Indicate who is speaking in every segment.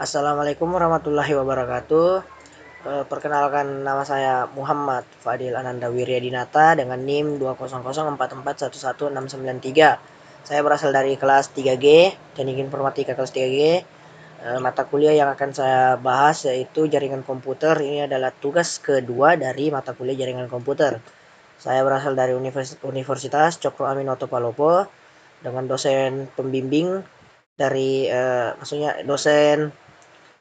Speaker 1: Assalamualaikum warahmatullahi wabarakatuh. Perkenalkan, nama saya Muhammad Fadil Ananda Wiryadinata dengan NIM 20044116993. Saya berasal dari kelas 3G, Teknik Informatika kelas 3G. Mata kuliah yang akan saya bahas yaitu jaringan komputer. Ini adalah tugas kedua dari mata kuliah jaringan komputer. Saya berasal dari Universitas Cokro Aminoto Palopo dengan dosen pembimbing dari maksudnya dosen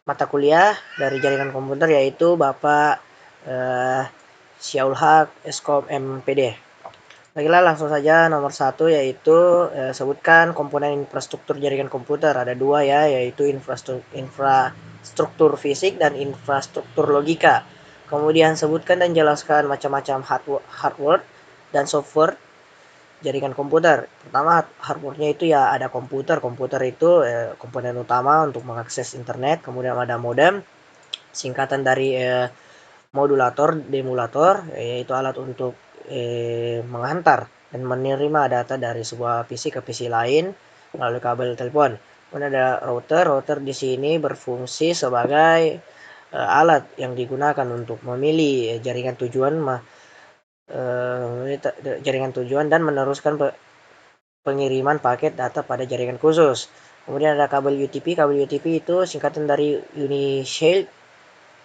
Speaker 1: mata kuliah dari jaringan komputer, yaitu Bapak eh, Syaul Haq Eskom MPD. Baiklah, langsung saja. Nomor satu yaitu sebutkan komponen infrastruktur jaringan komputer. Ada dua ya, yaitu infrastruktur fisik dan infrastruktur logika. Kemudian sebutkan dan jelaskan macam-macam hardware dan software jaringan komputer. Pertama, hardware-nya itu ya ada komputer. Komputer itu komponen utama untuk mengakses internet. Kemudian ada modem, singkatan dari modulator, demulator, yaitu alat untuk menghantar dan menerima data dari sebuah PC ke PC lain melalui kabel telepon. Kemudian ada router. Router di sini berfungsi sebagai alat yang digunakan untuk memilih jaringan tujuan dan meneruskan pengiriman paket data pada jaringan khusus. Kemudian ada kabel UTP. Kabel UTP itu singkatan dari Unified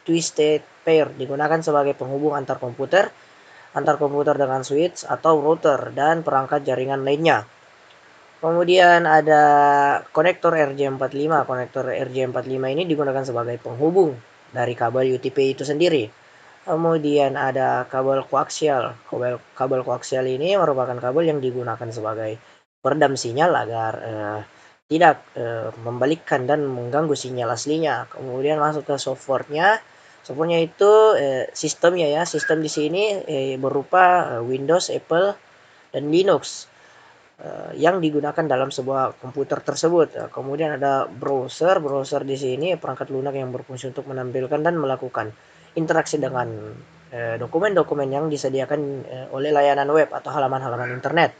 Speaker 1: Twisted Pair, digunakan sebagai penghubung antar komputer dengan switch atau router dan perangkat jaringan lainnya. Kemudian ada konektor RJ45. Konektor RJ45 ini digunakan sebagai penghubung dari kabel UTP itu sendiri. Kemudian ada kabel koaksial. Kabel koaksial ini merupakan kabel yang digunakan sebagai peredam sinyal agar tidak membalikkan dan mengganggu sinyal aslinya. Kemudian masuk ke softwarenya. Softwarenya itu sistemnya ya. Sistem di sini berupa Windows, Apple, dan Linux yang digunakan dalam sebuah komputer tersebut. Kemudian ada browser. Browser di sini perangkat lunak yang berfungsi untuk menampilkan dan melakukan interaksi dengan dokumen-dokumen yang disediakan oleh layanan web atau halaman-halaman internet.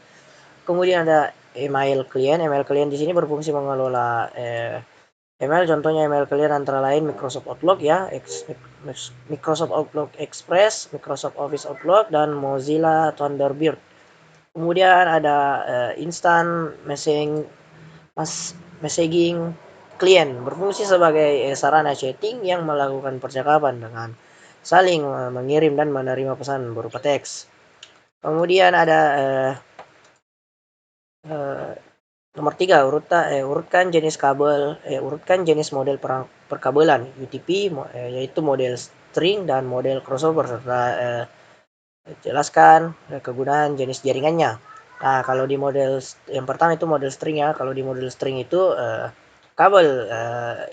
Speaker 1: Kemudian ada email client. Email client di sini berfungsi mengelola email. Contohnya email client antara lain Microsoft Outlook ya, Microsoft Outlook Express, Microsoft Office Outlook, dan Mozilla Thunderbird. Kemudian ada instant messaging client, berfungsi sebagai sarana chatting yang melakukan percakapan dengan saling mengirim dan menerima pesan berupa teks. Kemudian ada eh, nomor 3, urutkan jenis model perkabelan UTP, yaitu model string dan model crossover, serta jelaskan kegunaan jenis jaringannya. Nah, kalau di model yang pertama itu model string ya. Kalau di model string itu kabel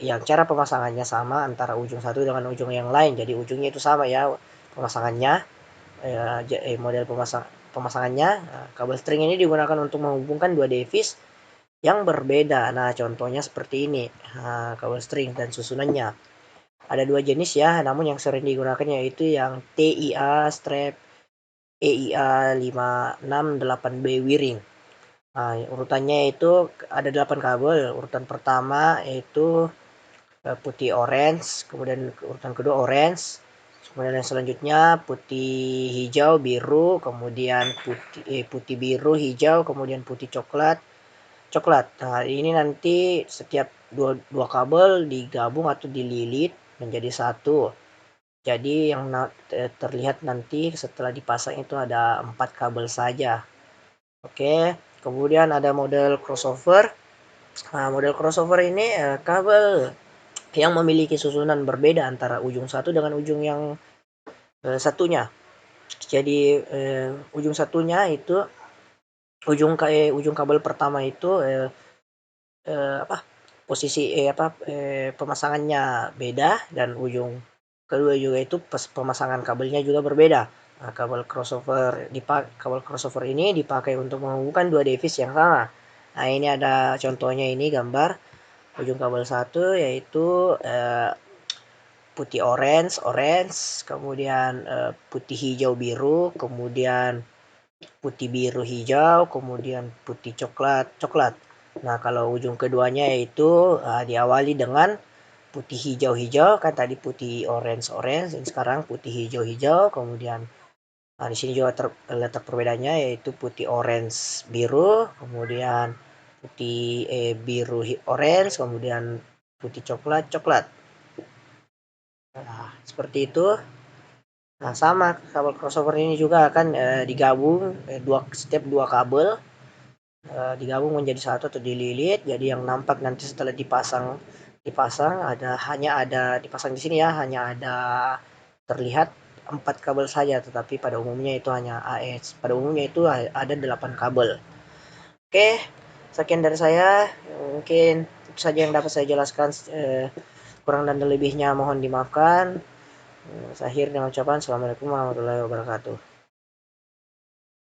Speaker 1: yang cara pemasangannya sama antara ujung satu dengan ujung yang lain. Jadi ujungnya itu sama ya pemasangannya. Model pemasangannya, kabel string ini digunakan untuk menghubungkan dua device yang berbeda. Nah, contohnya seperti ini. Kabel string dan susunannya. Ada dua jenis ya, namun yang sering digunakan yaitu yang TIA strap EIA 568B wiring. Nah, urutannya itu ada 8 kabel. Urutan pertama yaitu putih orange, kemudian urutan kedua orange, kemudian yang selanjutnya putih hijau biru, kemudian putih biru hijau, kemudian putih coklat. Nah, ini nanti setiap dua kabel digabung atau dililit menjadi satu. Jadi yang terlihat nanti setelah dipasang itu ada 4 kabel saja. Oke, kemudian ada model crossover. Nah, model crossover ini kabel yang memiliki susunan berbeda antara ujung satu dengan ujung yang satunya. Jadi ujung satunya itu ujung kabel pertama itu apa posisi pemasangannya beda, dan ujung kedua juga itu pemasangan kabelnya juga berbeda. Nah, kabel crossover ini dipakai untuk menghubungkan dua device yang sama. Nah, ini ada contohnya, ini gambar ujung kabel satu yaitu putih orange, kemudian putih hijau biru, kemudian putih biru hijau, kemudian putih coklat. Nah, kalau ujung keduanya yaitu diawali dengan putih hijau-hijau, kan tadi putih orange-orange, ini sekarang putih hijau-hijau, kemudian di sini juga terletak perbedaannya, yaitu putih orange biru, kemudian putih biru orange, kemudian putih coklat. Nah, seperti itu. Nah, sama kabel crossover ini juga akan digabung setiap dua kabel digabung menjadi satu atau dililit. Jadi yang nampak nanti setelah dipasang hanya ada dipasang di sini ya, hanya ada terlihat 4 kabel saja, tetapi pada umumnya itu ada 8 kabel. Oke, sekian dari saya. Mungkin itu saja yang dapat saya jelaskan. Kurang dan lebihnya mohon dimaafkan. Saya akhiri dengan ucapan Assalamualaikum warahmatullahi wabarakatuh.